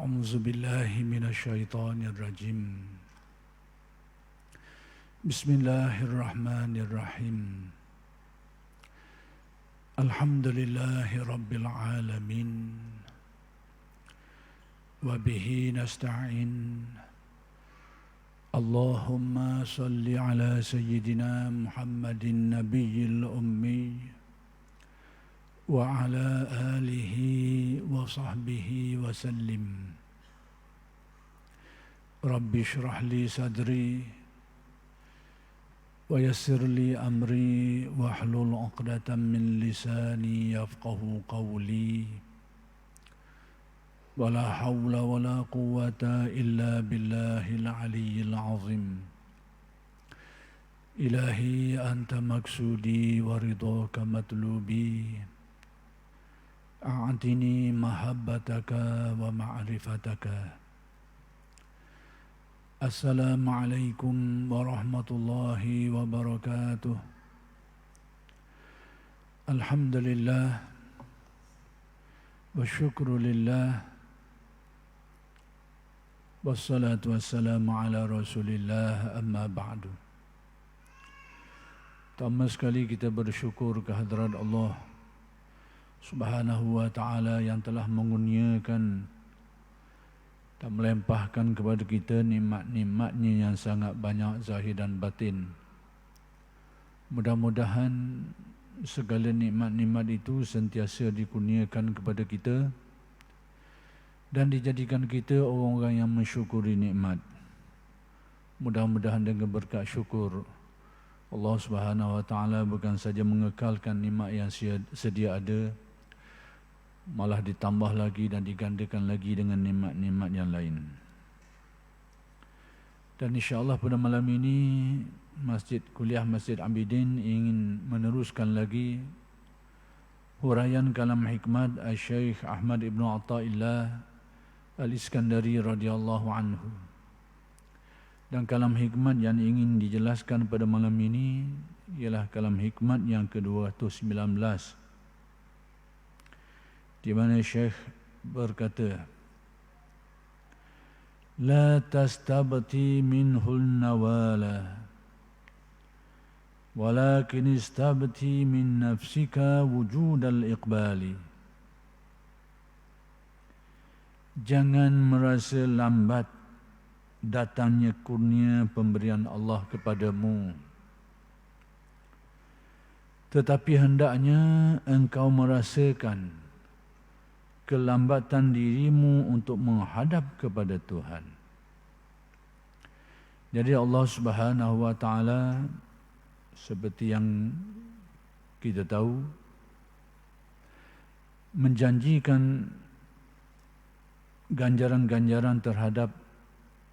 أعوذ بالله من الشيطان الرجيم بسم الله الرحمن الرحيم الحمد لله رب العالمين وبه نستعين اللهم صل على سيدنا محمد النبي الأمي وعلى آله وصحبه وسلم رب اشرح لي صدري ويسر لي أمري واحلل عقدة من لساني يفقه قولي ولا حول ولا قوة إلا بالله العلي العظيم إلهي أنت مقصودي ورضاك مطلوبي أعطني محبتك ومعرفتك السلام عليكم ورحمة الله وبركاته الحمد لله والشكر لله والصلاة والسلام على رسول الله أما بعد. Pertama sekali kita bersyukur kehadrat Allah Subhanahu wa ta'ala yang telah mengurniakan dan melimpahkan kepada kita nikmat-nikmatnya yang sangat banyak zahir dan batin. Mudah-mudahan segala nikmat-nikmat itu sentiasa dikurniakan kepada kita dan dijadikan kita orang-orang yang mensyukuri nikmat. Mudah-mudahan dengan berkat syukur Allah Subhanahu wa ta'ala bukan saja mengekalkan nikmat yang sedia ada, malah ditambah lagi dan digandakan lagi dengan nikmat-nikmat yang lain. Dan insya-Allah pada malam ini Kuliah Masjid Abidin ingin meneruskan lagi huraian kalam hikmat Syekh Ahmad Ibn Athaillah Al-Iskandari radhiyallahu anhu. Dan kalam hikmat yang ingin dijelaskan pada malam ini ialah kalam hikmat yang ke-219, di mana Syekh berkata, La tastabti minhul nawala walakin istabti min nafsika wujudal iqbali. Jangan merasa lambat datangnya kurnia pemberian Allah kepadamu, tetapi hendaknya engkau merasakan kelambatan dirimu untuk menghadap kepada Tuhan. Jadi Allah Subhanahu wa ta'ala seperti yang kita tahu menjanjikan ganjaran-ganjaran terhadap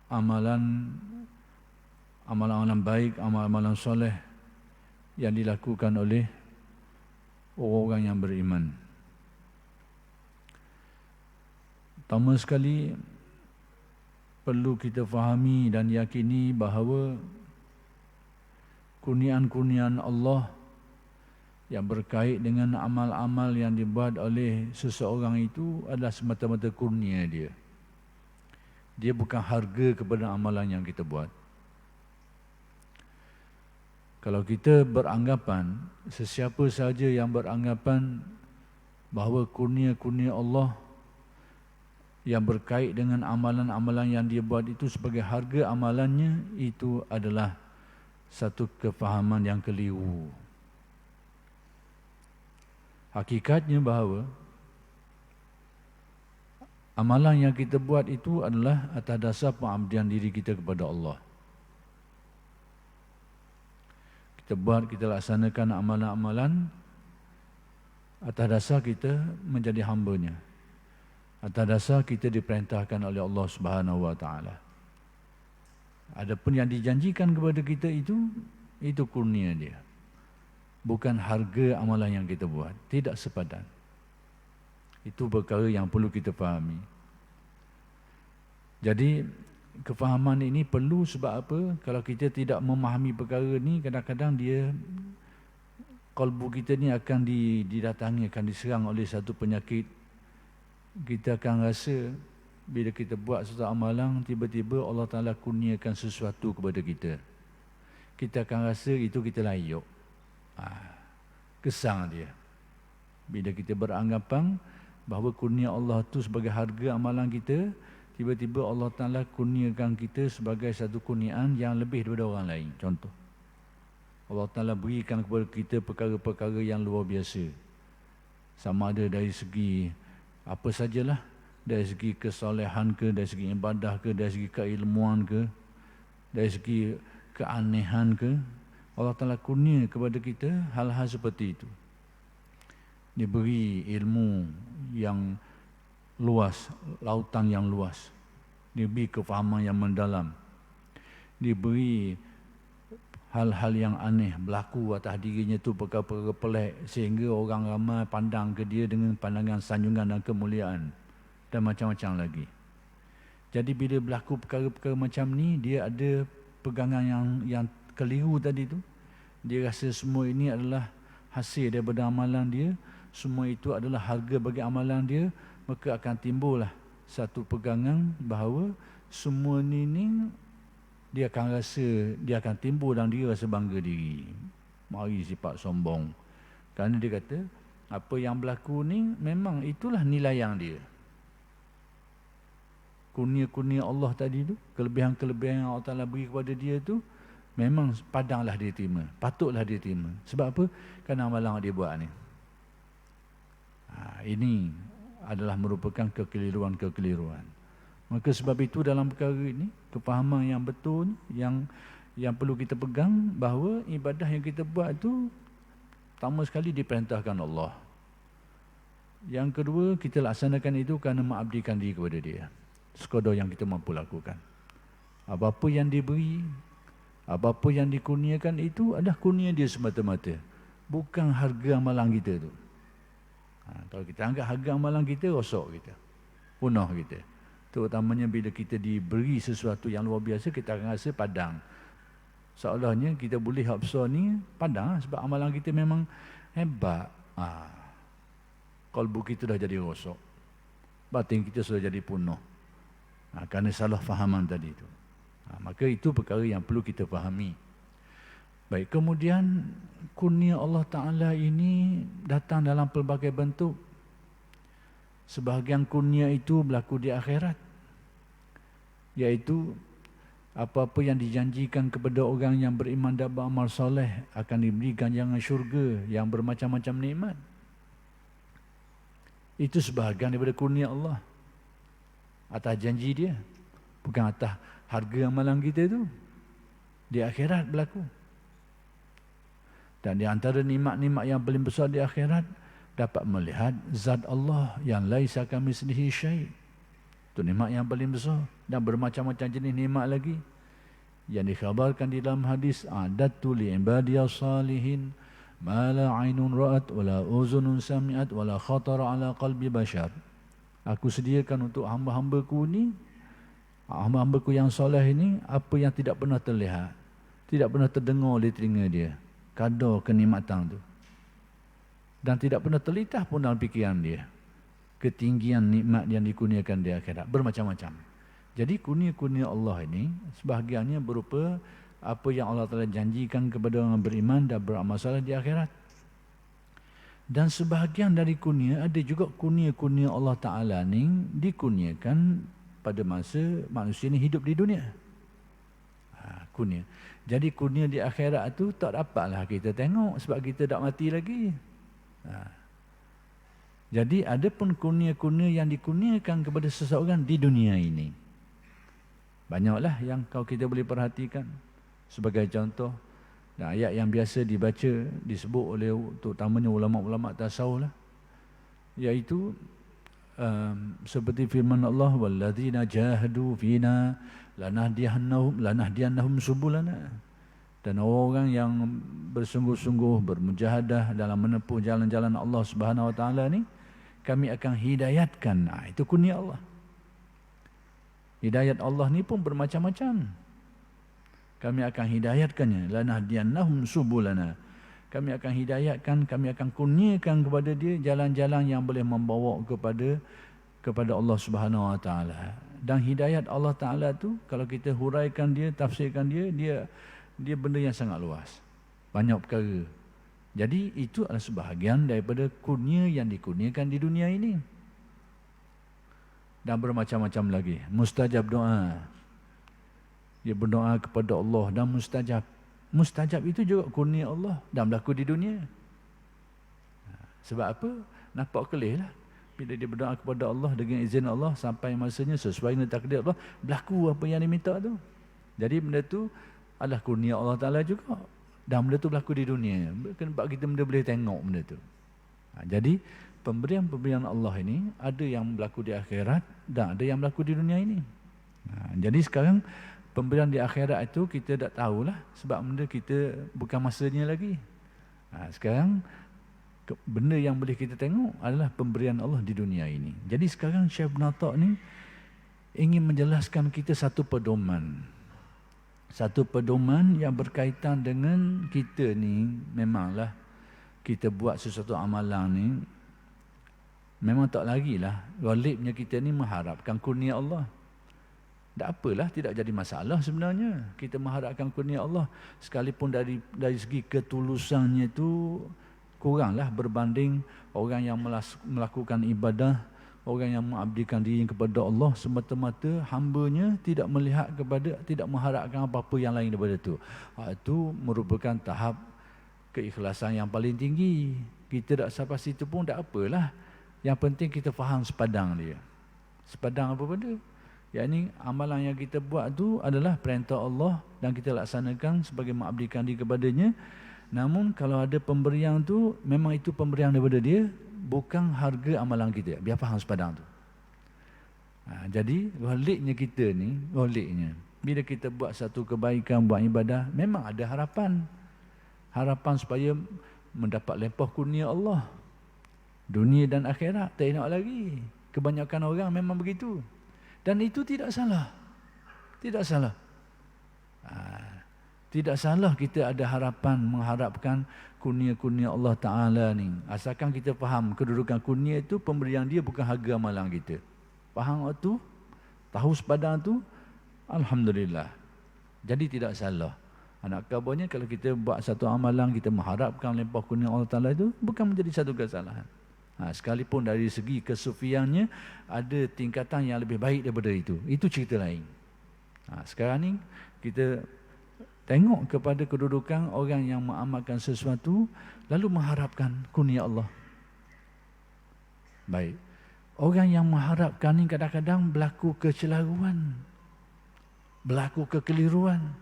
amalan baik, amalan soleh yang dilakukan oleh orang yang beriman. Pertama sekali perlu kita fahami dan yakini bahawa kurniaan-kurniaan Allah yang berkait dengan amal-amal yang dibuat oleh seseorang itu adalah semata-mata kurnia dia. Dia bukan harga kepada amalan yang kita buat. Kalau kita beranggapan, sesiapa saja yang beranggapan bahawa kurnia-kurnia Allah yang berkait dengan amalan-amalan yang dia buat itu sebagai harga amalannya, itu adalah satu kefahaman yang keliru. Hakikatnya bahawa amalan yang kita buat itu adalah atas dasar pengabdian diri kita kepada Allah. Kita laksanakan amalan-amalan atas dasar kita menjadi hamba-Nya, atas dasar kita diperintahkan oleh Allah Subhanahu wa ta'ala. Adapun yang dijanjikan kepada kita itu kurnia dia, bukan harga amalan yang kita buat. Tidak sepadan. Itu perkara yang perlu kita fahami. Jadi kefahaman ini perlu sebab apa? Kalau kita tidak memahami perkara ni, kadang-kadang kalbu kita ni akan didatangi, akan diserang oleh satu penyakit. Kita akan rasa bila kita buat sesuatu amalan, tiba-tiba Allah Ta'ala kurniakan sesuatu kepada kita. Kita akan rasa itu kita layuk. Kesang dia. Bila kita beranggapan bahawa kurnia Allah itu sebagai harga amalan kita, tiba-tiba Allah Ta'ala kurniakan kita sebagai satu kurniaan yang lebih daripada orang lain. Contoh, Allah Ta'ala berikan kepada kita perkara-perkara yang luar biasa. Sama ada dari segi apa sajalah, dari segi kesolehan ke, dari segi ibadah ke, dari segi keilmuan ke, dari segi keanehan ke, Allah Ta'ala kurnia kepada kita hal-hal seperti itu. Diberi ilmu yang luas, lautan yang luas, diberi kefahaman yang mendalam, diberi hal-hal yang aneh berlaku atas dirinya tu, perkara-perkara pelik, sehingga orang ramai pandang ke dia dengan pandangan sanjungan dan kemuliaan dan macam-macam lagi. Jadi bila berlaku perkara-perkara macam ni, dia ada pegangan yang keliru tadi tu. Dia rasa semua ini adalah hasil daripada amalan dia, semua itu adalah harga bagi amalan dia, maka akan timbullah satu pegangan bahawa semua ni dia akan rasa, dia akan timbul dalam dia rasa bangga diri. Mari sifat sombong. Kerana dia kata, apa yang berlaku ni memang itulah nilai yang dia. Kurnia-kurnia Allah tadi tu, kelebihan-kelebihan yang Allah Ta'ala beri kepada dia tu, memang padanglah dia terima, patutlah dia terima. Sebab apa? Kerana amalan dia buat ni. Ini adalah merupakan kekeliruan-kekeliruan. Maka sebab itu dalam perkara ini, kefahaman yang betul yang perlu kita pegang, bahawa ibadah yang kita buat itu pertama sekali diperintahkan Allah. Yang kedua, kita laksanakan itu kerana mengabdikan diri kepada dia, sekadar yang kita mampu lakukan. Apa-apa yang diberi, apa-apa yang dikurniakan itu adalah kurnia dia semata-mata, bukan harga amalan kita tu. Kalau kita anggap harga amalan kita, rosak kita, punah kita. Terutamanya bila kita diberi sesuatu yang luar biasa, kita akan rasa padang. Seolahnya kita boleh hak besar ni padang, sebab amalan kita memang hebat. Kalbu kita dah jadi rosak, batin kita sudah jadi punah, kerana salah fahaman tadi itu. Maka itu perkara yang perlu kita fahami. Baik, kemudian kurnia Allah Ta'ala ini datang dalam pelbagai bentuk. Sebahagian kurnia itu berlaku di akhirat, iaitu apa-apa yang dijanjikan kepada orang yang beriman dan beramal soleh akan diberi ganjaran syurga yang bermacam-macam nikmat. Itu sebahagian daripada kurnia Allah atas janji dia, bukan atas harga amalan kita itu. Di akhirat berlaku. Dan di antara nikmat-nikmat yang paling besar di akhirat, dapat melihat zat Allah yang laisa kamitslihi syai'. Itu nikmat yang paling besar, dan bermacam-macam jenis nikmat lagi yang dikhabarkan di dalam hadis, a'dadtu li ibadiyas salihin ma la 'ainun ra'at wa la uzunun sami'at wa la khatara 'ala qalbi bashar. Aku sediakan untuk hamba-hambaku ni, hamba-hambaku yang soleh ini, apa yang tidak pernah terlihat, tidak pernah terdengar oleh telinga dia, kadar kenikmatan tu, dan tidak pernah terlintas pun dalam fikiran dia ketinggian nikmat yang dikurniakan di akhirat, bermacam-macam. Jadi kurnia-kurnia Allah ini sebahagiannya berupa apa yang Allah telah janjikan kepada orang beriman dan beramal saleh di akhirat. Dan sebahagian dari kurnia, ada juga kurnia-kurnia Allah Ta'ala ni dikurniakan pada masa manusia ni hidup di dunia. Kurnia. Jadi kurnia di akhirat tu tak dapatlah kita tengok sebab kita tak mati lagi. Jadi ada pun kurnia-kurnia yang dikurniakan kepada seseorang di dunia ini. Banyaklah yang kalau kita boleh perhatikan. Sebagai contoh, dan ayat yang biasa dibaca, disebut oleh terutamanya ulama-ulama tasawuf lah, iaitu seperti firman Allah, walladzina jahadu fina lanahdiyannahum subulana. Dan orang yang bersungguh-sungguh bermujahadah dalam menempuh jalan-jalan Allah Subhanahu Wa Taala ni, kami akan hidayatkan. Itu kurnia Allah. Hidayat Allah ni pun bermacam-macam. Kami akan hidayatkannya, lanahdiyannahum subulana. Kami akan hidayatkan, kami akan kurniakan kepada dia jalan-jalan yang boleh membawa kepada kepada Allah Subhanahu Wa Taala. Dan hidayat Allah Taala tu kalau kita huraikan dia, tafsirkan dia benda yang sangat luas. Banyak perkara. Jadi itu adalah sebahagian daripada kurnia yang dikurniakan di dunia ini. Dan bermacam-macam lagi. Mustajab doa. Dia berdoa kepada Allah dan mustajab. Mustajab itu juga kurnia Allah dan berlaku di dunia. Sebab apa? Nampak kelih lah. Bila dia berdoa kepada Allah dengan izin Allah sampai masanya sesuai dengan takdir Allah, berlaku apa yang diminta tu. Jadi benda tu adalah kurnia Allah Ta'ala juga. Dan benda tu berlaku di dunia. Sebab kita benda boleh tengok benda tu. Jadi pemberian-pemberian Allah ini ada yang berlaku di akhirat dan ada yang berlaku di dunia ini. Jadi sekarang pemberian di akhirat itu kita tak tahulah sebab benda kita bukan masanya lagi. Sekarang benda yang boleh kita tengok adalah pemberian Allah di dunia ini. Jadi sekarang Syekh Ibn Atta' ni ingin menjelaskan kita satu pedoman. Satu pedoman yang berkaitan dengan kita ni, memanglah kita buat sesuatu amalan ni, memang tak lagilah ghalibnya kita ni mengharapkan kurnia Allah. Tak apalah, tidak jadi masalah sebenarnya. Kita mengharapkan kurnia Allah sekalipun dari segi ketulusannya tu kuranglah berbanding orang yang melakukan ibadah, orang yang mengabdikan diri kepada Allah semata-mata hambanya, tidak melihat kepada, tidak mengharapkan apa-apa yang lain daripada itu. Itu merupakan tahap keikhlasan yang paling tinggi. Kita tak sampai situ pun tak apalah. Yang penting kita faham sepadang dia. Sepadang apa benda? Yakni amalan yang kita buat tu adalah perintah Allah dan kita laksanakan sebagai mengabdikan diri kepadanya. Namun kalau ada pemberian tu, memang itu pemberian daripada dia, bukan harga amalan kita. Biar faham sepadang tu. Jadi ghaliknya kita ni, ghaliknya bila kita buat satu kebaikan, buat ibadah, memang ada harapan. Harapan supaya mendapat limpah kurnia Allah. Dunia dan akhirat, tak nak lagi. Kebanyakan orang memang begitu. Dan itu tidak salah. Tidak salah. Tidak salah kita ada harapan, mengharapkan kurnia-kurnia Allah Ta'ala ni. Asalkan kita faham kedudukan kurnia itu, pemberian dia bukan harga amalan kita. Faham itu? Tahu sepadang tu? Alhamdulillah. Jadi tidak salah. Anak kabarnya kalau kita buat satu amalan, kita mengharapkan limpah kurnia Allah Ta'ala itu, bukan menjadi satu kesalahan. Sekalipun dari segi kesufiannya, ada tingkatan yang lebih baik daripada itu. Itu cerita lain. Sekarang ni, kita tengok kepada kedudukan orang yang mengamalkan sesuatu lalu mengharapkan kurnia Allah. Baik. Orang yang mengharapkan ni kadang-kadang berlaku kecelaruan. Berlaku kekeliruan.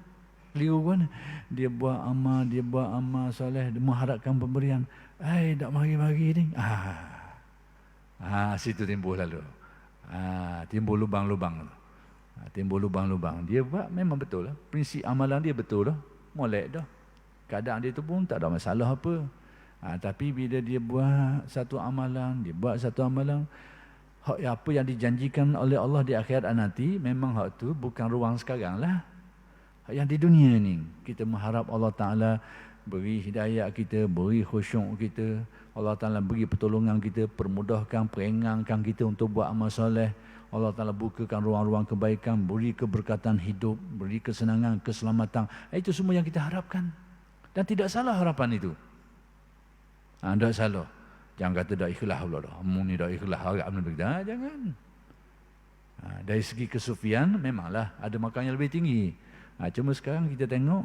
Keliruan. Dia buat amal soleh, dia mengharapkan pemberian. Tak mari-mari ni. Situ timbul lalu. Timbul lubang-lubang. Timbul lubang-lubang. Dia buat memang betul lah. Prinsip amalan dia betul lah. Molek dah. Keadaan dia tu pun tak ada masalah apa. Tapi bila dia buat satu amalan, apa yang dijanjikan oleh Allah di akhirat nanti, memang hak tu bukan ruang sekarang lah. Hak yang di dunia ni, kita mengharap Allah Ta'ala beri hidayah kita, beri khusyuk kita. Allah Ta'ala beri pertolongan kita, permudahkan, perengangkan kita untuk buat amal soleh. Allah Ta'ala bukakan ruang-ruang kebaikan, beri keberkatan hidup, beri kesenangan, keselamatan. Itu semua yang kita harapkan. Dan tidak salah harapan itu. Tak salah. Jangan kata dah ikhlas pula dah. Ni dah ikhlas harap benda begitu. Jangan. Dari segi kesufian, memanglah ada makam yang lebih tinggi. Cuma sekarang kita tengok,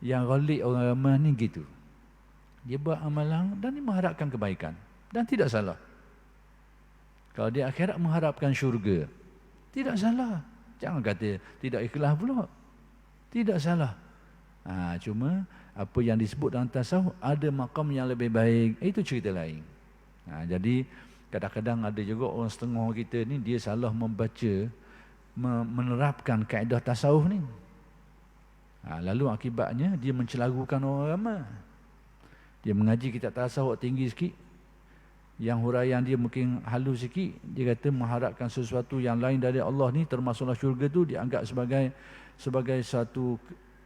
yang ghalib orang ramai ni gitu. Dia buat amalan dan dia mengharapkan kebaikan. Dan tidak salah. Kalau di akhirat mengharapkan syurga, tidak salah. Jangan kata tidak ikhlas pula. Tidak salah. Cuma apa yang disebut dalam tasawuf, ada makam yang lebih baik. Itu cerita lain. Jadi kadang-kadang ada juga orang setengah kita ni, dia salah membaca, menerapkan kaedah tasawuf ni. Lalu akibatnya dia mencelarukan orang ramai. Dia mengaji kitab tasawuf tinggi sikit, yang huraian dia mungkin halus sikit, dia kata mengharapkan sesuatu yang lain dari Allah ni, termasuklah syurga tu, dianggap sebagai satu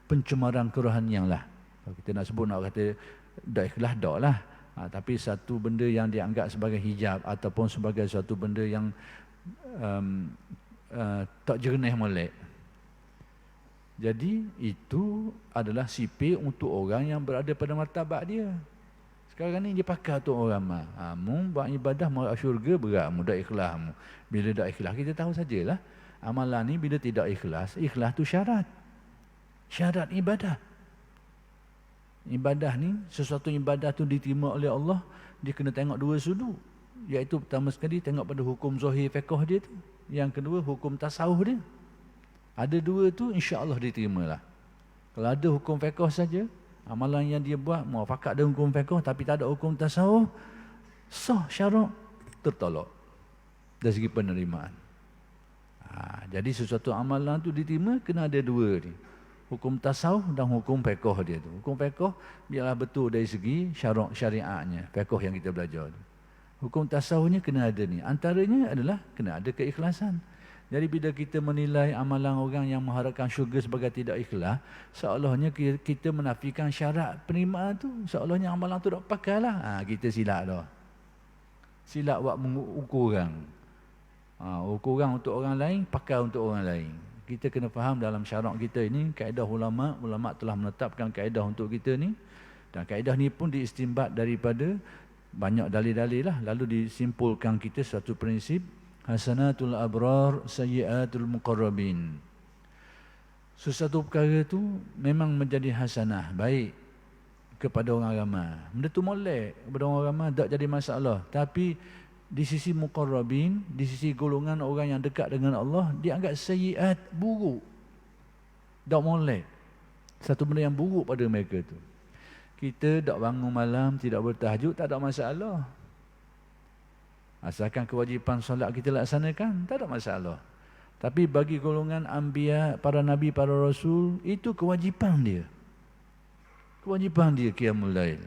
pencemaran kerohanian lah. Kalau kita nak sebut, nak kata dah ikhlas, dah lah. Tapi satu benda yang dianggap sebagai hijab ataupun sebagai satu benda yang tak jernih molek. Jadi itu adalah sipir untuk orang yang berada pada martabat dia. Sekarang ni dia pakai untuk orang mah. Mu buat ibadah mau syurga berat mu, dak ikhlas mu. Bila dak ikhlas kita tahu sajalah. Amalan ni bila tidak ikhlas, ikhlas tu syarat. Syarat ibadah. Ibadah ni, sesuatu ibadah tu diterima oleh Allah, dia kena tengok dua sudut. Iaitu pertama sekali tengok pada hukum zahir fiqh dia tu. Yang kedua hukum tasawuf dia. Ada dua tu insya-Allah diterimalah. Kalau ada hukum fiqh saja, amalan yang dia buat muafakat dengan hukum fiqh tapi tak ada hukum tasawuf, sah syarak tertolak dari segi penerimaan. Jadi sesuatu amalan tu diterima kena ada dua ni. Hukum tasawuf dan hukum fiqh dia tu. Hukum fiqh biarlah betul dari segi syarak syariatnya, fiqh yang kita belajar tu. Hukum tasawufnya kena ada ni. Antaranya adalah kena ada keikhlasan. Jadi bila kita menilai amalan orang yang mengharapkan syurga sebagai tidak ikhlas, seolahnya kita menafikan syarat penerimaan tu. Seolahnya amalan tu tak pakai lah. Kita silap dah. Silap buat ukuran. Ukuran untuk orang lain, pakai untuk orang lain. Kita kena faham dalam syarak kita ini, kaedah ulama telah menetapkan kaedah untuk kita ni. Dan kaedah ni pun diistinbat daripada banyak dalil-dalil lah. Lalu disimpulkan kita satu prinsip, hasanatul abrar sayyiatul muqarrabin. Sesuatu perkara tu memang menjadi hasanah, baik kepada orang ramai. Benda tu molek kepada orang ramai tak jadi masalah. Tapi di sisi muqarrabin, di sisi golongan orang yang dekat dengan Allah, dia anggap sayyiat, buruk. Tak molek. Satu benda yang buruk pada mereka tu. Kita tak bangun malam, tidak bertahajud, tak ada masalah. Asalkan kewajipan solat kita laksanakan, tak ada masalah. Tapi bagi golongan anbiya, para nabi, para rasul, itu kewajipan dia. Kewajipan dia qiyamul lail.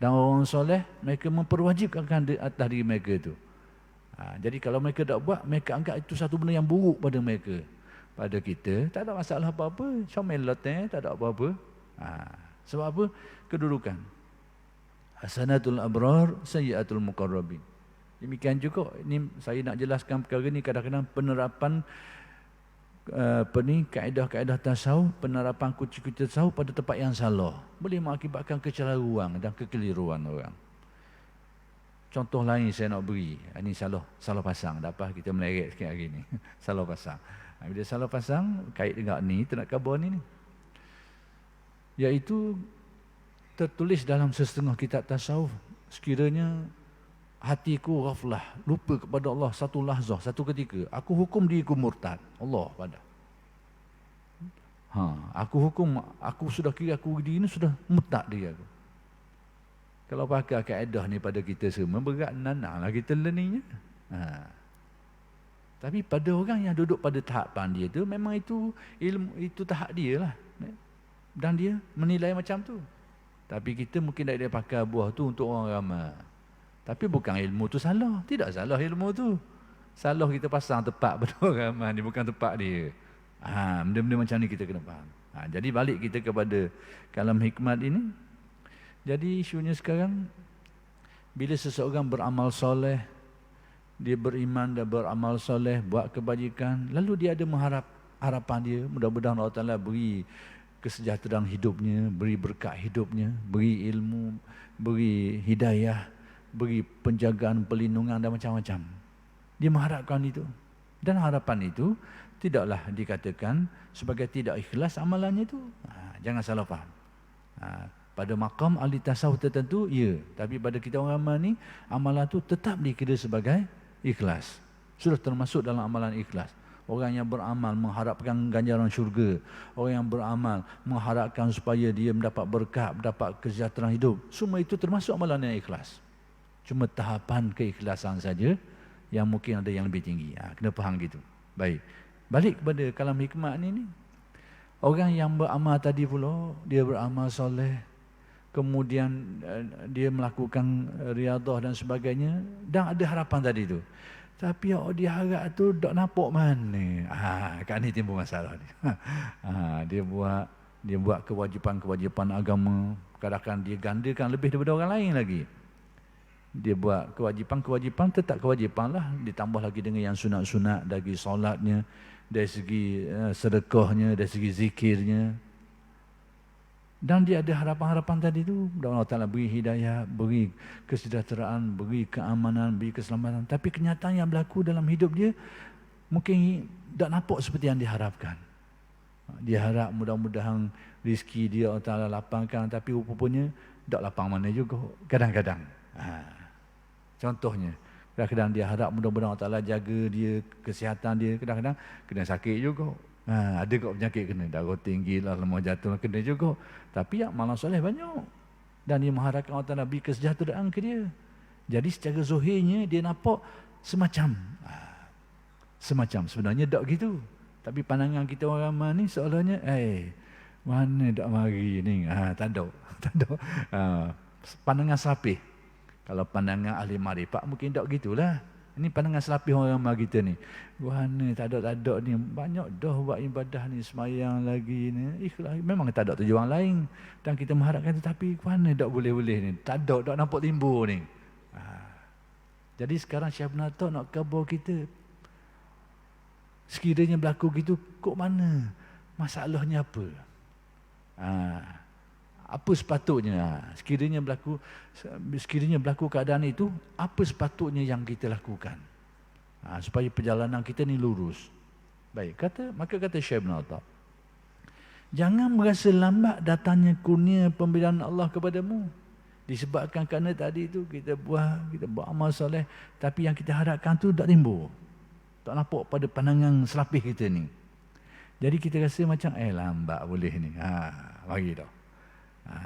Dan orang soleh, mereka memperwajibkan di atas diri mereka itu. Jadi kalau mereka tak buat, mereka anggap itu satu benda yang buruk pada mereka. Pada kita, tak ada masalah apa-apa. Comel tak ada apa-apa. Sebab apa? Kedudukan. Hasanatul abrar, sayyiatul muqarrabin. Demikian juga, ini saya nak jelaskan perkara ni kadang-kadang penerapan kaedah-kaedah tasawuf, penerapan kunci-kunci tasawuf pada tempat yang salah boleh mengakibatkan kecelaruan dan kekeliruan orang. Contoh lain saya nak beri, ini salah pasang. Tak apa, kita meleret sikit hari ni. Salah pasang. Bila salah pasang kait dengan ni, nak khabar ni. Iaitu tertulis dalam setengah kitab tasawuf, sekiranya hatiku ghaflah, lupa kepada Allah satu lahzah, satu ketika, aku hukum diriku murtad. Allah pada. Aku hukum, aku sudah kira aku diri ini sudah murtad dia aku. Kalau pakai kaedah ni pada kita semua, berat nananglah kita learningnya. Tapi pada orang yang duduk pada tahapan dia tu, memang itu ilmu, itu tahap dia lah. Dan dia menilai macam tu. Tapi kita mungkin tak ada pakai buah tu untuk orang ramai. Tapi bukan ilmu tu salah. Tidak salah ilmu tu. Salah kita pasang tepat pada orang ramai ni, bukan tepat dia. Benda-benda macam ni kita kena faham. Jadi balik kita kepada kalam hikmat ini. Jadi isunya sekarang, bila seseorang beramal soleh, dia beriman dan beramal soleh, buat kebajikan, lalu dia ada harapan dia, mudah-mudahan Allah Ta'ala beri kesejahteraan hidupnya, beri berkat hidupnya, beri ilmu, beri hidayah, beri penjagaan, perlindungan dan macam-macam. Dia mengharapkan itu. Dan harapan itu tidaklah dikatakan sebagai tidak ikhlas amalannya itu. Jangan salah faham. Pada makam ahli tasawuf tertentu, ya. Tapi pada kita orang ramai ni, amalan itu tetap dikira sebagai ikhlas. Sudah termasuk dalam amalan ikhlas. Orang yang beramal mengharapkan ganjaran syurga. Orang yang beramal mengharapkan supaya dia mendapat berkat, mendapat kesejahteraan hidup. Semua itu termasuk amalan yang ikhlas. Cuma tahapan keikhlasan saja yang mungkin ada yang lebih tinggi. Kena faham gitu. Baik. Balik kepada kalam hikmat ni. Orang yang beramal tadi pula, dia beramal soleh. Kemudian dia melakukan riadah dan sebagainya. Dan ada harapan tadi tu. Tapi dia harap tu tak nampak mana. Kat ni timbul masalah ni. Dia buat kewajipan-kewajipan agama. Kadang-kadang dia gandakan lebih daripada orang lain lagi. Dia buat kewajipan tetap kewajipan lah, ditambah lagi dengan yang sunat-sunat, dari solatnya, dari segi sedekahnya, dari segi zikirnya. Dan dia ada harapan-harapan tadi tu, Allah Ta'ala beri hidayah, beri kesejahteraan, beri keamanan, beri keselamatan. Tapi kenyataan yang berlaku dalam hidup dia mungkin tak nampak seperti yang diharapkan. Dia harap mudah-mudahan rezeki dia Allah Ta'ala lapangkan, tapi rupanya tak lapang mana juga kadang-kadang. Contohnya, kadang-kadang dia harap mudah-mudahan Allah Ta'ala jaga dia, kesihatan dia, kadang-kadang kena sakit juga. Ada kok penyakit kena, darah tinggi lah, lemah jatuh lah, kena juga. Tapi ya, malam soleh banyak. Dan dia mengharapkan Allah Ta'ala beri kesejahteraan ke dia. Jadi secara zohirnya dia nampak semacam. Sebenarnya tak gitu. Tapi pandangan kita orang ramai ni seolahnya, mana tak mari ni. Tak ada. Pandangan selapih. Kalau pandangan ahli marifat mungkin tak gitulah. Ini pandangan selapih orang ramai kita ni. Mana tak ada ni. Banyak dah buat ibadah ni, semayang lagi ni. Ikhlas. Memang tak ada tujuan lain. Dan kita mengharapkan itu. Tapi mana tak boleh-boleh ni. Tak nampak timbul ni. Jadi sekarang Syekh Ibn Atta nak khabar kita. Sekiranya berlaku gitu, kok mana? Masalahnya apa? Apa sepatutnya? Sekiranya berlaku keadaan itu, apa sepatutnya yang kita lakukan? Supaya perjalanan kita ni lurus. Baik, maka kata Syekh Ibn Atta, jangan merasa lambat datangnya kurnia pemberian Allah kepadamu. Disebabkan kerana tadi itu kita buat amal soleh, tapi yang kita harapkan tu tak timbul. Tak nampak pada pandangan selapih kita ni. Jadi kita rasa macam lambat boleh ni. Bagi dah.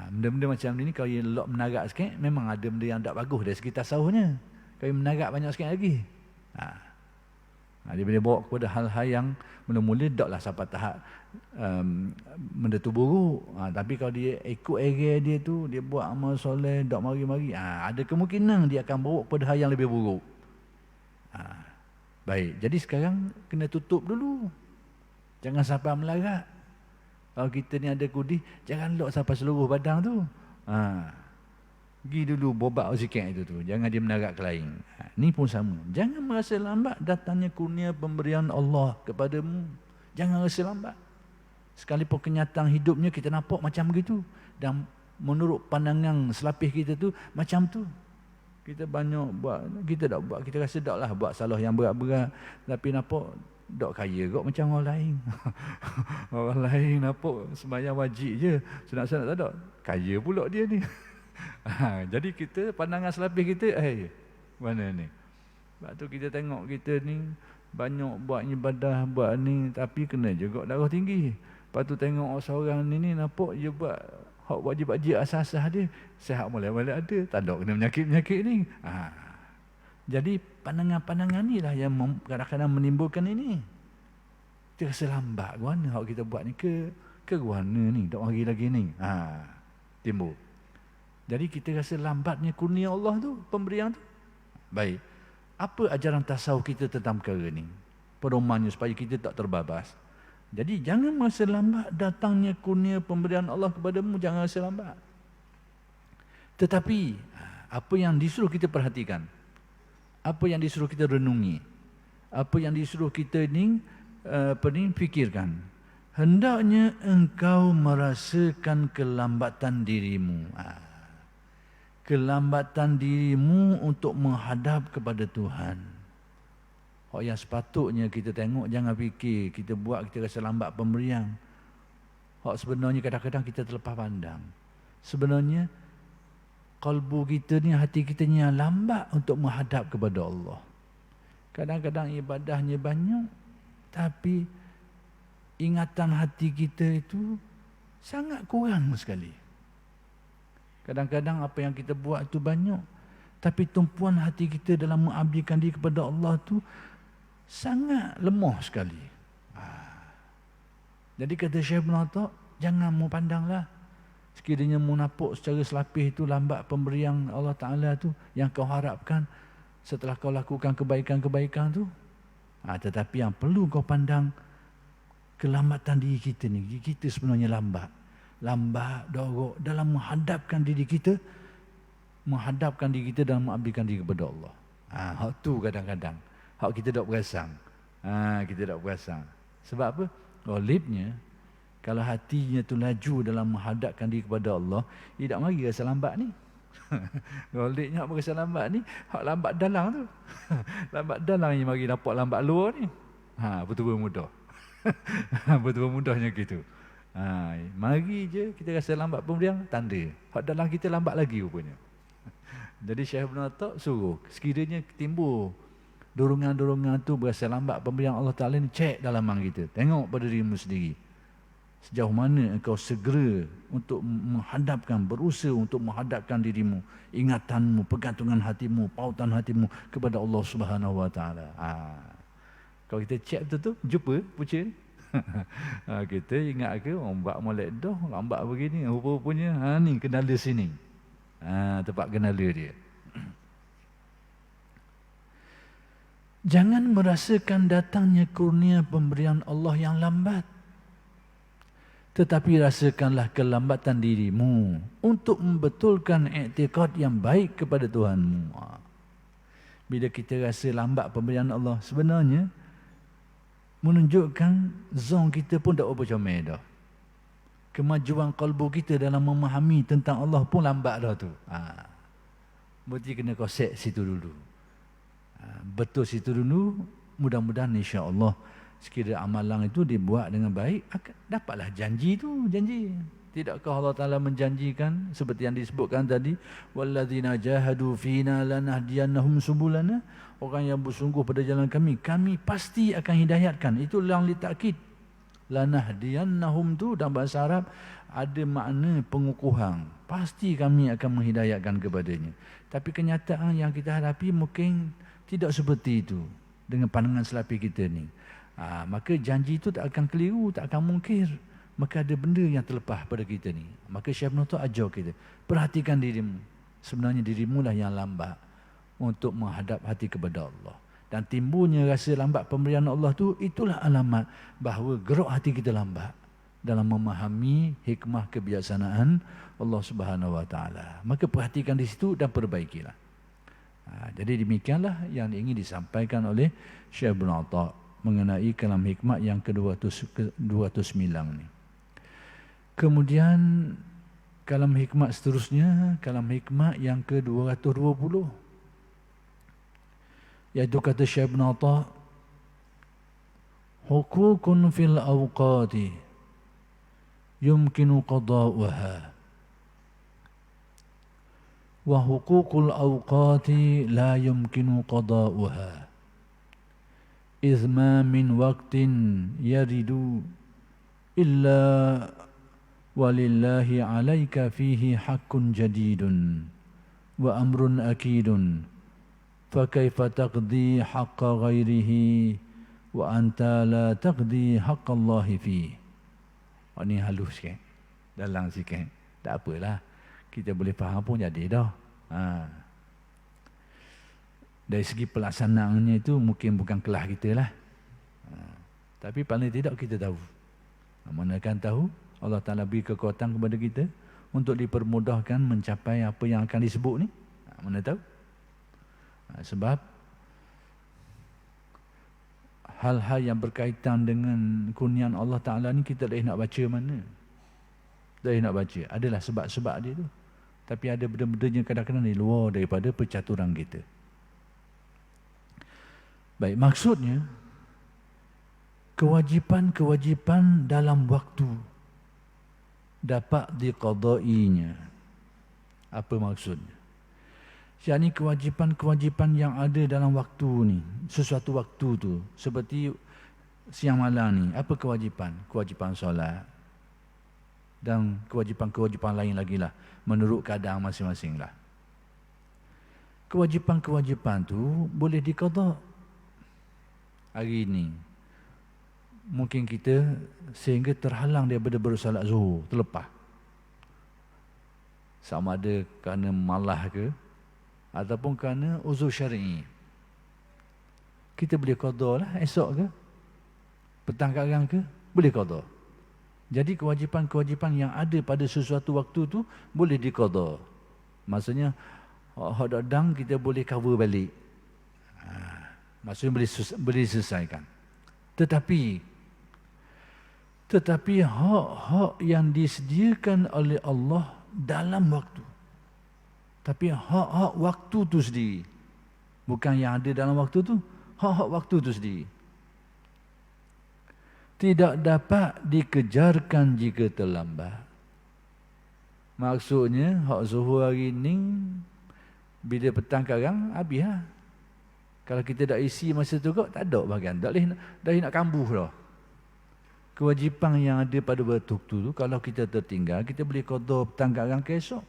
Benda-benda macam ni kalau yang lok menarak sikit, memang ada benda yang tak bagus dari segi tasawufnya. Kalau menarak banyak sikit lagi. Dia boleh bawa kepada hal-hal yang mula-mula taklah sampai tahap benda tu buruk. Tapi kalau dia ikut area dia tu, dia buat amal soleh, tak mari-mari, ada kemungkinan dia akan bawa kepada hal yang lebih buruk. Baik, jadi sekarang kena tutup dulu. Jangan sampai melarat. Kalau kita ni ada kudi, jangan lock sampai seluruh badan tu. Pergi dulu bobat sikit itu tu. Jangan dia menarat ke lain. Ni pun sama. Jangan merasa lambat datangnya kurnia pemberian Allah kepadamu. Jangan rasa lambat. Sekalipun kenyataan hidupnya kita nampak macam begitu. Dan menurut pandangan selapih kita tu, macam tu. Kita banyak buat, kita tak buat, kita rasa taklah buat salah yang berat-berat. Tapi nampak tak kaya kot macam orang lain. Orang lain nampak sembahyang wajib je. Sunat-sunat tak ada. Kaya pula dia ni. Jadi kita, pandangan selapih kita, mana ni? Sebab tu kita tengok kita ni, banyak buat ibadah, buat ni, tapi kena juga darah tinggi. Lepas tu tengok seorang ni nampak dia buat hak wajib-wajib asas-asas dia, sihat boleh-boleh ada, tak ada kena penyakit-penyakit ni. Jadi pandangan-pandangan ni lah yang kadang-kadang menimbulkan ini. Kita rasa lambat guana hak kita buat ni ke guana ni, tak mari lagi ni. Timbul. Jadi kita rasa lambatnya kurnia Allah tu, pemberian tu. Baik. Apa ajaran tasawuf kita tentang perkara ni? Pedomannya supaya kita tak terbabas. Jadi jangan merasa lambat datangnya kurnia pemberian Allah kepadamu, jangan rasa lambat. Tetapi apa yang disuruh kita perhatikan, apa yang disuruh kita renungi, apa yang disuruh kita ni fikirkan, hendaknya engkau merasakan kelambatan dirimu. Kelambatan dirimu untuk menghadap kepada Tuhan. Hak yang sepatutnya kita tengok, jangan fikir kita buat kita rasa lambat pemberian. Hak sebenarnya kadang-kadang kita terlepas pandang. Sebenarnya kalbu kita ni, hati kita ni yang lambat untuk menghadap kepada Allah. Kadang-kadang ibadahnya banyak, tapi ingatan hati kita itu sangat kurang sekali. Kadang-kadang apa yang kita buat itu banyak, tapi tumpuan hati kita dalam mengabdikan diri kepada Allah tu sangat lemah sekali. Jadi kata Syekh Ibn Atta, jangan mu pandanglah. Sekiranya mu nampak secara selapih itu lambat pemberian Allah Ta'ala tu yang kau harapkan setelah kau lakukan kebaikan-kebaikan tu. Tetapi yang perlu kau pandang, kelambatan diri kita ni. Diri kita sebenarnya lambat. Lambat, dorok dalam menghadapkan diri kita menghadapkan diri kita dan mengabdikan diri kepada Allah. Hak tu kadang-kadang hak kita tak perasan. Kita tak perasan. Sebab apa? Ghalibnya kalau hatinya tu laju dalam menghadapkan diri kepada Allah, dia tak mari rasa lambat ni. Ghalibnya hak berasa lambat ni, hak lambat dalam tu. Lambat dalam yang mari dapat lambat luar ni. Betul-betul mudah. Betul-betul mudahnya gitu. Mari je kita rasa lambat pemberian, tanda hak dalam kita lambat lagi rupanya. Jadi Syekh Ibn Atta suruh sekiranya timbul dorongan-dorongan tu berasa lambat pemberian Allah Ta'ala ni, cek dalaman kita, tengok pada dirimu sendiri sejauh mana engkau segera untuk menghadapkan, berusaha untuk menghadapkan dirimu, ingatanmu, pergantungan hatimu, pautan hatimu kepada Allah Subhanahu Wa Ta'ala. Kalau kita cek betul-betul, jumpa punca ni. Kita ingat ke ombak molek dah lambat begini, rupa-rupanya ni kendala sini. Tempat kendala dia. Jangan merasakan datangnya kurnia pemberian Allah yang lambat, tetapi rasakanlah kelambatan dirimu untuk membetulkan i'tiqad yang baik kepada Tuhanmu. Bila kita rasa lambat pemberian Allah, sebenarnya menunjukkan zon kita pun tak apa comel dah. Kemajuan kalbu kita dalam memahami tentang Allah pun lambat dah tu. Berarti kena kosek situ dulu. Betul situ dulu. Mudah-mudahan insya-Allah sekiranya amalan itu dibuat dengan baik, dapatlah janji tu, janji. Tidakkah Allah Taala menjanjikan seperti yang disebutkan tadi, walladzina jahadu fina lanahdiyannahum subulana, orang yang bersungguh pada jalan kami, kami pasti akan hidayatkan. Itu lang li takkid. Lanahdiyannahum tu dalam bahasa Arab ada makna pengukuhan. Pasti kami akan menghidayatkan kepadanya. Tapi kenyataan yang kita hadapi mungkin tidak seperti itu dengan pandangan selapi kita ni. Maka janji itu tak akan keliru, tak akan mungkir. Maka ada benda yang terlepas pada kita ni. Maka Syekh Ibn Atta ajar kita, perhatikan dirimu. Sebenarnya dirimu lah yang lambat untuk menghadap hati kepada Allah. Dan timbulnya rasa lambat pemberian Allah tu, itulah alamat bahawa gerak hati kita lambat dalam memahami hikmah kebijaksanaan Allah Subhanahu Wa Taala. Maka perhatikan di situ dan perbaikilah. Jadi demikianlah yang ingin disampaikan oleh Syekh Ibn Atta mengenai kalam hikmah yang ke-209 ni. Kemudian kalam hikmah seterusnya, kalam hikmah yang ke-220, iaitu kata Syekh Ibn Atta, hukukun fil awqati yumkinu qada'uha wa hukukul awqati la yumkinu qada'uha idh ma min waqtin yaridu illa walillahi alaika fihi haqqun jadidun wa amrun akidun fakaifa taqdi haqqa ghairihi wa anta la taqdi haqqa Allahi fihi. Ini halus sikit, dalam sikit, tak apalah, kita boleh faham pun jadi dah. Dari segi pelaksanaannya itu mungkin bukan kelas kita lah. Tapi paling tidak kita tahu. Manakan tahu Allah Ta'ala beri kekuatan kepada kita untuk dipermudahkan mencapai apa yang akan disebut ni. Mana tahu? Sebab hal-hal yang berkaitan dengan kurniaan Allah Ta'ala ni kita dah nak baca mana. Dah nak baca. Adalah sebab-sebab dia tu. Tapi ada benda-benda yang kadang-kadang di luar daripada percaturan kita. Baik, maksudnya kewajipan-kewajipan dalam waktu dapat diqadainya. Apa maksudnya? Yakni kewajipan-kewajipan yang ada dalam waktu ni, sesuatu waktu tu, seperti siang malam ni, apa kewajipan? Kewajipan solat dan kewajipan-kewajipan lain lagi lah, menurut keadaan masing-masing lah. Kewajipan-kewajipan tu boleh diqada. Hari ini mungkin kita sehingga terhalang daripada bersolat zuhur, terlepas. Sama ada kerana malah ke ataupun kerana uzur syar'i. Kita boleh qada lah esok ke, petang karang ke, boleh qada. Jadi kewajipan-kewajipan yang ada pada sesuatu waktu tu boleh diqada. Maksudnya Hak dadang kita boleh cover balik. Maksudnya boleh selesaikan. Tetapi hak yang disediakan oleh Allah dalam waktu. Tapi hak waktu tu sendiri. Bukan yang ada dalam waktu tu, hak waktu tu sendiri. Tidak dapat dikejarkan jika terlambat. Maksudnya hak zuhur hari ni bila petang karang habis lah. Kalau kita dah isi masa tu kok tak ada bahagian. Dah nak kambuh dah. Kewajipan yang ada pada waktu tu kalau kita tertinggal, kita boleh qada petang karang ke esok.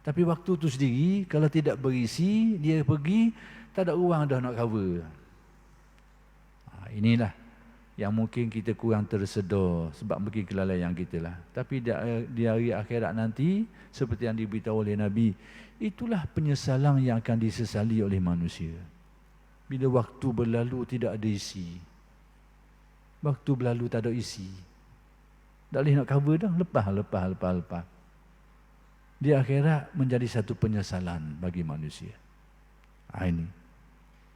Tapi waktu tu sendiri kalau tidak berisi, dia pergi tak ada ruang dah nak cover. Inilah yang mungkin kita kurang tersedar sebab mungkin kelalaian kita lah. Tapi di hari akhirat nanti, seperti yang diberitahu oleh Nabi, itulah penyesalan yang akan disesali oleh manusia. Bila waktu berlalu tidak ada isi. Waktu berlalu tak ada isi. Tak boleh nak cover dah, lepas. Di akhirat menjadi satu penyesalan bagi manusia. Ini.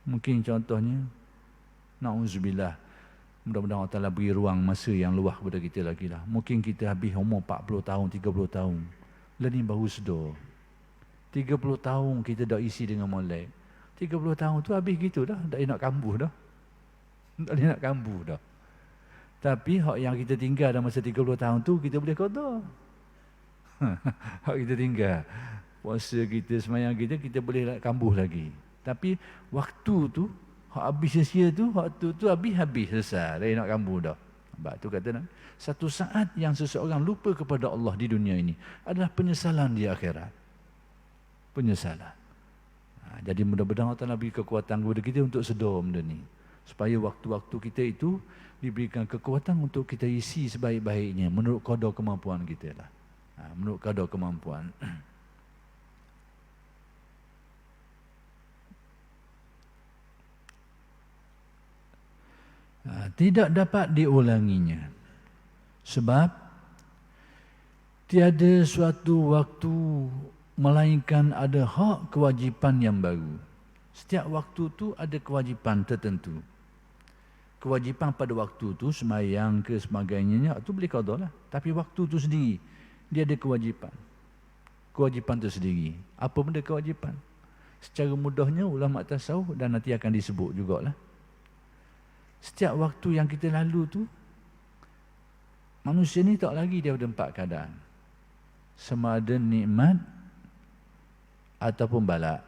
Mungkin contohnya, na'udzubillah, mudah-mudahan Allah Ta'ala beri ruang masa yang luas kepada kita lagi lah. Mungkin kita habis umur 40 tahun, 30 tahun. Lepas baru sedar. 30 tahun kita dah isi dengan molek. 30 tahun tu habis gitu dah. Tak nak kambuh dah. Tak nak kambuh dah. Tapi hak yang kita tinggal dalam masa 30 tahun tu, kita boleh qada. Hak kita tinggal. Puasa kita, sembahyang kita boleh kambuh lagi. Tapi waktu tu, hak habis sia-sia tu, waktu tu habis selesai. Tak nak kambuh dah. Sebab tu kata, satu saat yang seseorang lupa kepada Allah di dunia ini adalah penyesalan di akhirat. Penyesalan. Jadi mudah-mudahan Allah Ta'ala beri kekuatan kepada kita untuk sedar benda ni. Supaya waktu-waktu kita itu diberikan kekuatan untuk kita isi sebaik-baiknya menurut kadar kemampuan kita lah. Menurut kadar kemampuan. Tidak dapat diulanginya. Sebab tiada suatu waktu melainkan ada hak kewajipan yang baru. Setiap waktu tu ada kewajipan tertentu. Kewajipan pada waktu tu, sembahyang ke sebagainya, tu boleh qada lah. Tapi waktu tu sendiri, dia ada kewajipan. Kewajipan tu sendiri. Apa benda kewajipan? Secara mudahnya, ulama tasawuf dan nanti akan disebut jugalah. Setiap waktu yang kita lalu tu, manusia ni tak lagi daripada 4 keadaan. Sama ada nikmat ataupun balak.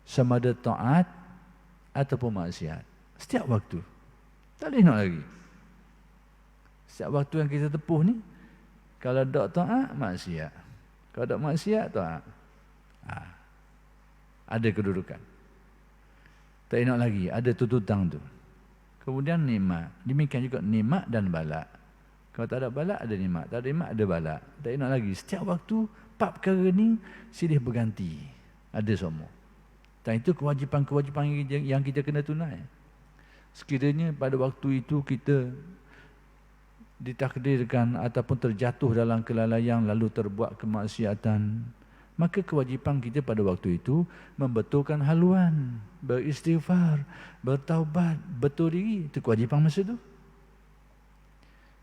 Sama ada taat ataupun maksiat. Setiap waktu. Tak boleh nak lagi. Setiap waktu yang kita tepuh ni, kalau tak taat, maksiat. Kalau tak maksiat, taat. Ada kedudukan. Tak nak lagi, ada tuntutan tu. Kemudian nikmat. Demikian juga nikmat dan balak. Kalau tak ada balak, ada nikmat. Tak ada nikmat, ada balak. Tak nak lagi. Setiap waktu, 4 perkara ni silih berganti. Ada semua. Dan itu kewajipan-kewajipan yang kita kena tunai. Sekiranya pada waktu itu kita ditakdirkan ataupun terjatuh dalam kelalaian lalu terbuat kemaksiatan, maka kewajipan kita pada waktu itu membetulkan haluan, beristighfar, bertaubat, betul diri. Itu kewajipan masa itu.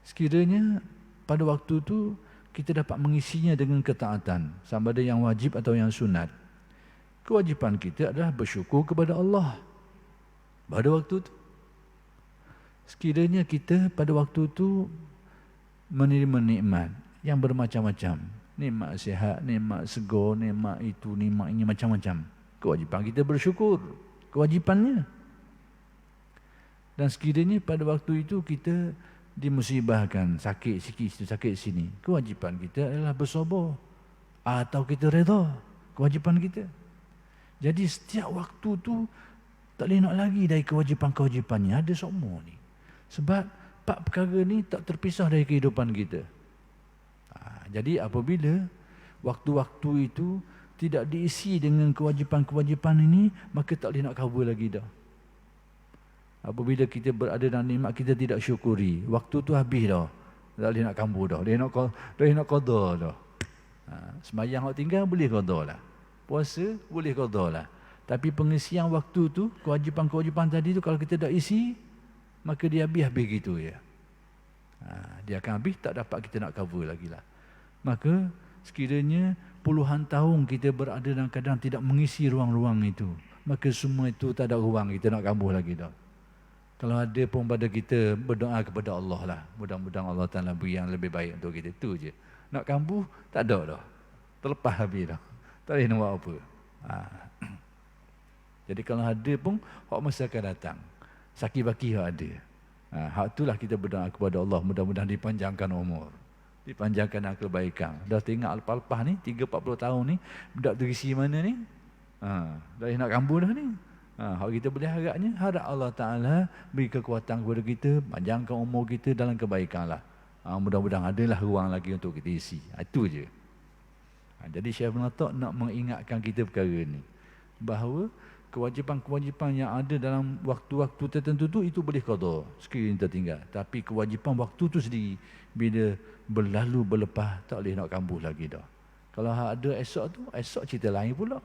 Sekiranya pada waktu itu kita dapat mengisinya dengan ketaatan, sama ada yang wajib atau yang sunat, kewajipan kita adalah bersyukur kepada Allah pada waktu itu. Sekiranya kita pada waktu itu menerima nikmat yang bermacam-macam, nikmat sihat, nikmat segar, nikmat itu, nikmat ini, macam-macam, kewajipan kita bersyukur, kewajipannya. Dan sekiranya pada waktu itu kita dimusibahkan, sakit sikit, sakit sini, kewajipan kita adalah bersabar atau kita redha, kewajipan kita. Jadi setiap waktu tu tak boleh nak lagi dari kewajipan-kewajipannya, ada semua ni. Sebab 4 perkara ni tak terpisah dari kehidupan kita. Jadi apabila waktu-waktu itu tidak diisi dengan kewajipan-kewajipan ini, maka tak boleh nak cover lagi dah. Apabila kita berada dalam nikmat, kita tidak syukuri, waktu tu habis dah. Tak boleh nak cover dah. Dia nak qada dah. Sembahyang hak tinggal boleh qada lah. puasa, boleh qada lah. Tapi pengisian waktu tu, kewajipan-kewajipan tadi tu kalau kita dah isi, maka dia habis-habis gitu ya. Dia akan habis, tak dapat kita nak cover lagi lah. Maka sekiranya puluhan tahun kita berada dalam keadaan tidak mengisi ruang-ruang itu, maka semua itu tak ada ruang kita nak kambuh lagi dah. Kalau ada pun pada kita berdoa kepada Allah lah, mudah-mudahan Allah Ta'ala beri yang lebih baik untuk kita. Itu je. Nak kambuh, tak ada dah. Terlepas habis dah. Tak boleh nak buat apa. Jadi kalau ada pun, hak masa akan datang. Saki-baki hak ada. Hak itulah kita berdoa kepada Allah, mudah-mudahan dipanjangkan umur. Dipanjangkan kebaikan. Dah tengok lepas-lepas ni, 3-40 tahun ni, budak terisi mana ni? Dah nak kambuh dah ni. Hak kita boleh harapnya, harap Allah Ta'ala beri kekuatan kepada kita, panjangkan umur kita dalam kebaikan lah. Mudah-mudahan adalah ruang lagi untuk kita isi. Itu je. Jadi Syekh Ibn Athaq nak mengingatkan kita perkara ni. Bahawa kewajipan-kewajipan yang ada dalam waktu-waktu tertentu tu, itu boleh qada sekiranya tertinggal. Tapi kewajipan waktu tu sendiri, bila berlalu berlepas, tak boleh nak kambuh lagi dah. Kalau ada esok tu, esok cerita lain pula.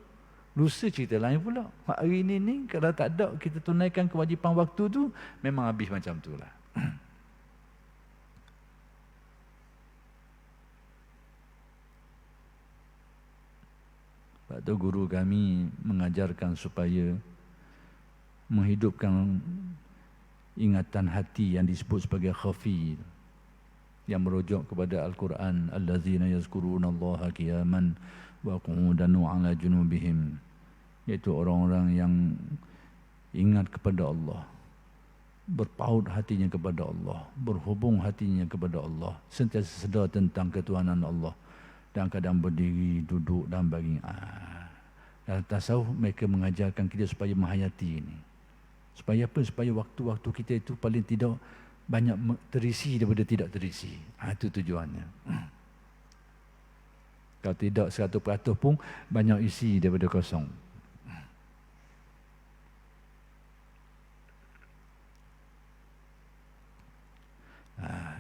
Lusa cerita lain pula. Hari ni kalau tak ada kita tunaikan kewajipan waktu tu, memang habis macam tu lah. Sebab tu guru kami mengajarkan supaya menghidupkan ingatan hati yang disebut sebagai khafi, yang merujuk kepada Al-Quran, allazina yazkurunallaha qiyaman wa qu'udan wa 'ala junubihim, iaitu orang-orang yang ingat kepada Allah, berpaut hatinya kepada Allah, berhubung hatinya kepada Allah, sentiasa sedar tentang ketuhanan Allah, dalam keadaan berdiri, duduk dan baring. Dalam tasawuf mereka mengajarkan kita supaya menghayati ini. Supaya apa? Supaya waktu-waktu kita itu paling tidak banyak terisi daripada tidak terisi. Itu tujuannya. Kalau tidak 100% pun banyak isi daripada kosong.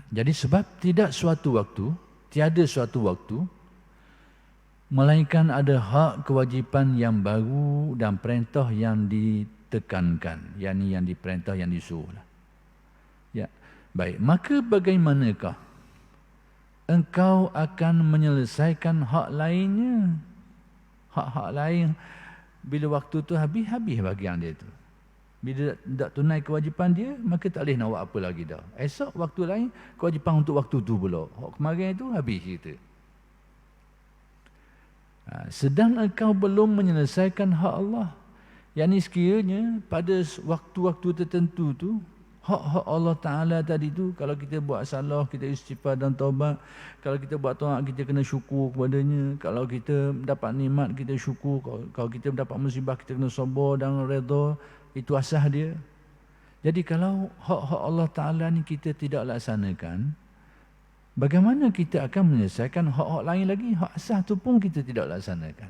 Jadi sebab tiada suatu waktu melainkan ada hak kewajipan yang baru dan perintah yang ditekankan, yakni yang diperintah, yang disuruh. Ya, baik. Maka bagaimanakah engkau akan menyelesaikan hak lainnya? Hak-hak lain bila waktu tu habis bagian dia tu. Bila tak tunai kewajipan dia, maka tak boleh nak buat apa lagi dah. Esok waktu lain, kewajipan untuk waktu tu pula. Kemarin itu habis kita. Sedang engkau belum menyelesaikan hak Allah. Yang ni sekiranya pada waktu-waktu tertentu tu, hak-hak Allah Ta'ala tadi tu, kalau kita buat salah, kita istighfar dan taubat. Kalau kita buat taat, kita kena syukur kepadanya. Kalau kita dapat nikmat, kita syukur. Kalau kita dapat musibah, kita kena sabar dan redha. Itu asas dia. Jadi kalau hak-hak Allah Ta'ala ni kita tidak laksanakan, bagaimana kita akan menyelesaikan hak-hak lain lagi? Hak asas tu pun kita tidak laksanakan.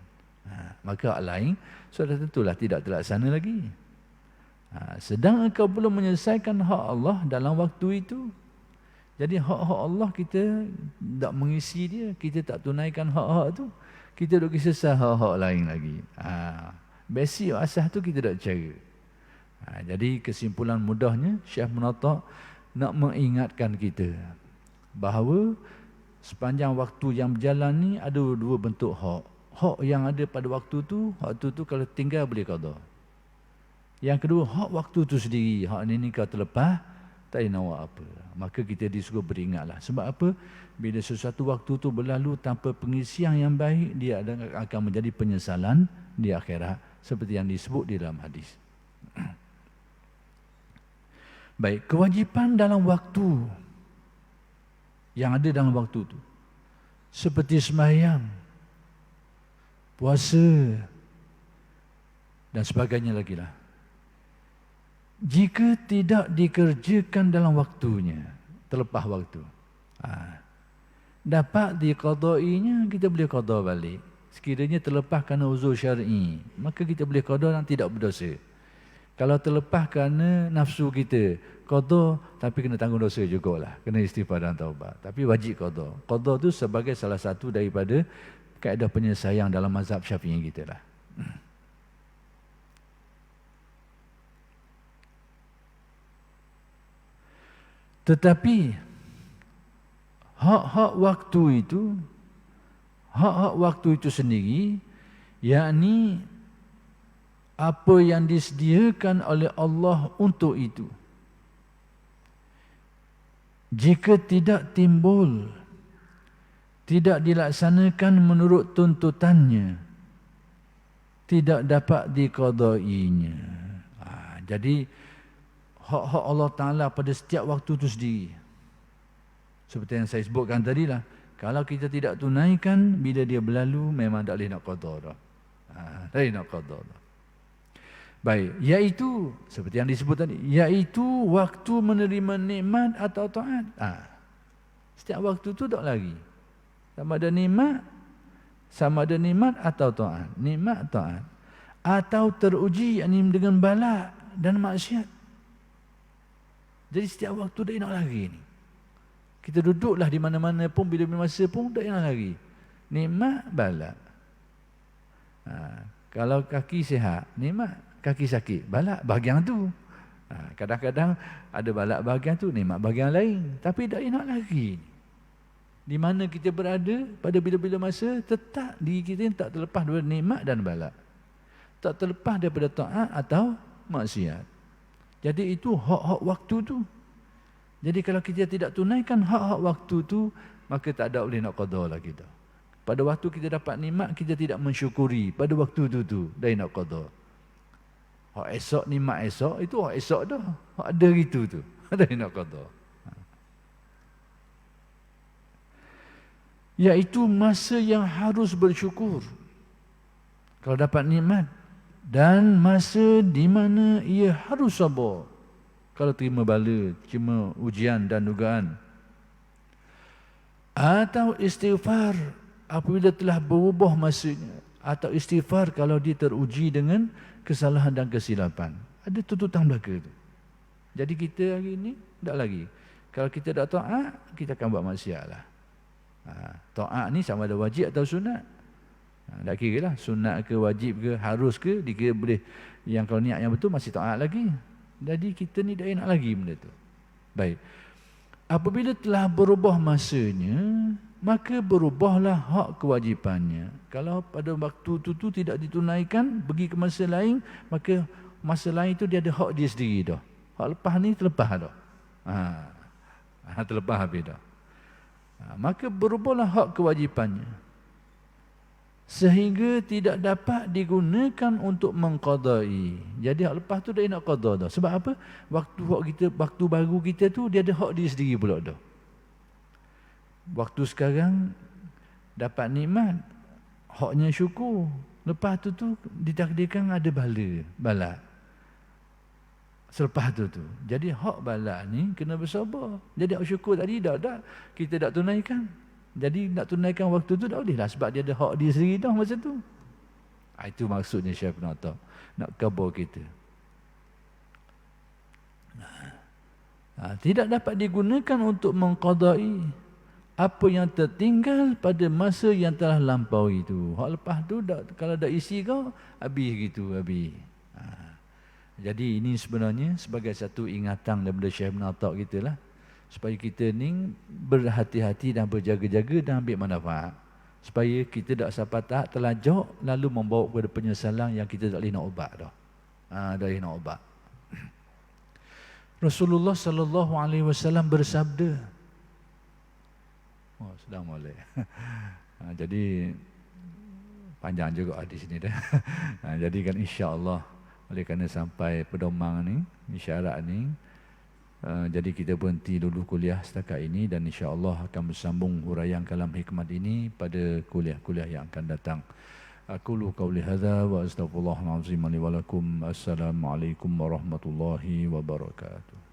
Maka hak lain sudah tentulah tidak terlaksana lagi. Sedang engkau belum menyelesaikan hak Allah dalam waktu itu. Jadi hak-hak Allah kita tak mengisi dia, kita tak tunaikan hak-hak tu, kita duk kisah hak-hak lain lagi. Basic asas tu kita tak cara. Jadi kesimpulan mudahnya, Syekh Ibn Athaq nak mengingatkan kita bahawa sepanjang waktu yang berjalan ni ada dua bentuk hak. Hak yang ada pada waktu tu kalau tinggal boleh qada. Yang kedua, hak waktu tu sendiri, hak ni kalau terlepas, tak boleh nak buat apa. Maka kita disuruh beringatlah. Sebab apa? Bila sesuatu waktu tu berlalu tanpa pengisian yang baik, dia akan menjadi penyesalan di akhirat, seperti yang disebut di dalam hadis. Baik, kewajipan dalam waktu yang ada dalam waktu itu, seperti sembahyang, puasa dan sebagainya lagi lah. Jika tidak dikerjakan dalam waktunya, terlepas waktu, dapat diqadainya, kita boleh qada balik. Sekiranya terlepas kerana uzur syar'i, maka kita boleh qada dan tidak berdosa. Kalau terlepas kerana nafsu kita, qada tapi kena tanggung dosa jugalah. Kena istighfar dan taubat. Tapi wajib qada. Qada tu sebagai salah satu daripada kaedah penyelesaian dalam mazhab Syafi'i kita lah. Tetapi hak-hak waktu itu sendiri, yakni apa yang disediakan oleh Allah untuk itu, jika tidak timbul, tidak dilaksanakan menurut tuntutannya, tidak dapat diqadainya. Jadi hak-hak Allah Ta'ala pada setiap waktu itu sendiri, seperti yang saya sebutkan tadi lah, kalau kita tidak tunaikan, bila dia berlalu memang tak boleh nak qada dah. Tak boleh nak qada dah. Baik, iaitu seperti yang disebut tadi, iaitu waktu menerima nikmat atau taat. Setiap waktu tu tak lagi. Sama ada nikmat atau taat. Nikmat taat. Atau teruji dengan bala dan maksiat. Jadi setiap waktu tak nak lagi ni. Kita duduklah di mana-mana pun, bila masa pun tak nak lagi. Nikmat, bala. Kalau kaki sihat, nikmat. Kaki sakit, balak bahagian tu. Kadang-kadang ada balak bahagian tu, nikmat bahagian lain. Tapi tak nak lagi. Di mana kita berada, pada bila-bila masa, tetap diri kita tak terlepas daripada nikmat dan balak. Tak terlepas daripada taat atau maksiat. Jadi itu hak-hak waktu tu. Jadi kalau kita tidak tunaikan hak-hak waktu tu, maka tak ada boleh nak qada lah kita. Pada waktu kita dapat nikmat, kita tidak mensyukuri. Pada waktu tu, dah nak qada. Hak esok, nikmat esok, itu hak esok dah. Hak ada gitu tu. Dah nak qada. Iaitu masa yang harus bersyukur kalau dapat nikmat, dan masa di mana ia harus sabar kalau terima bala, terima ujian dan dugaan. Atau istighfar apabila telah berubah masanya, atau istighfar kalau dia teruji dengan kesalahan dan kesilapan. Ada tuntutan belaka tu. Jadi kita hari ini tak lagi. Kalau kita tak taat, kita akan buat maksiat lah. Taat ni sama ada wajib atau sunat. Tak kira lah sunat ke, wajib ke, harus ke, dikira boleh. Yang kalau niat yang betul masih taat lagi. Jadi kita ni tak nak lagi benda tu. Baik. Apabila telah berubah masanya, maka berubahlah hak kewajipannya. Kalau pada waktu tu tidak ditunaikan, pergi ke masa lain, maka masa lain itu dia ada hak dia sendiri dah. Hak lepas ni terlepas dah. Terlepas habis dah. Maka berubahlah hak kewajipannya, sehingga tidak dapat digunakan untuk mengqadai. Jadi hak lepas tu dah nak qada dah. Sebab apa? Waktu baru kita tu dia ada hak dia sendiri pula dah. Waktu sekarang dapat nikmat, haknya syukur. Lepas tu ditakdirkan ada bala. Selepas tu. Jadi hak bala ni kena bersabar. Jadi hak syukur tadi dah kita tak tunaikan. Jadi nak tunaikan waktu tu tak boleh lah, sebab dia ada hak dia sendiri dah masa tu. Itu maksudnya Syekh Ibn Atta nak khabar kita. Tidak dapat digunakan untuk mengqadai apa yang tertinggal pada masa yang telah lampau itu. Hak lepas tu kalau dah isi kau, habis gitu, habis. Jadi ini sebenarnya sebagai satu ingatan daripada Syekh Ibn Atta kita lah, supaya kita ni berhati-hati dan berjaga-jaga dan ambil manfaat, supaya kita tak sampai tahap terlajak lalu membawa kepada penyesalan yang kita tak boleh nak ubat dah. Tak boleh nak ubat. Rasulullah sallallahu alaihi wasallam bersabda. Sedang boleh. Jadi panjang juga hadis ni dah. Jadi kan insya-Allah oleh kerana sampai pedoman ni, isyarat ni, jadi kita berhenti dulu kuliah setakat ini, dan insya-Allah akan bersambung huraian kalam hikmat ini pada kuliah-kuliah yang akan datang. Aqulu qawli hadza wa astaghfirullahal azim li wa lakum. Assalamualaikum warahmatullahi wabarakatuh.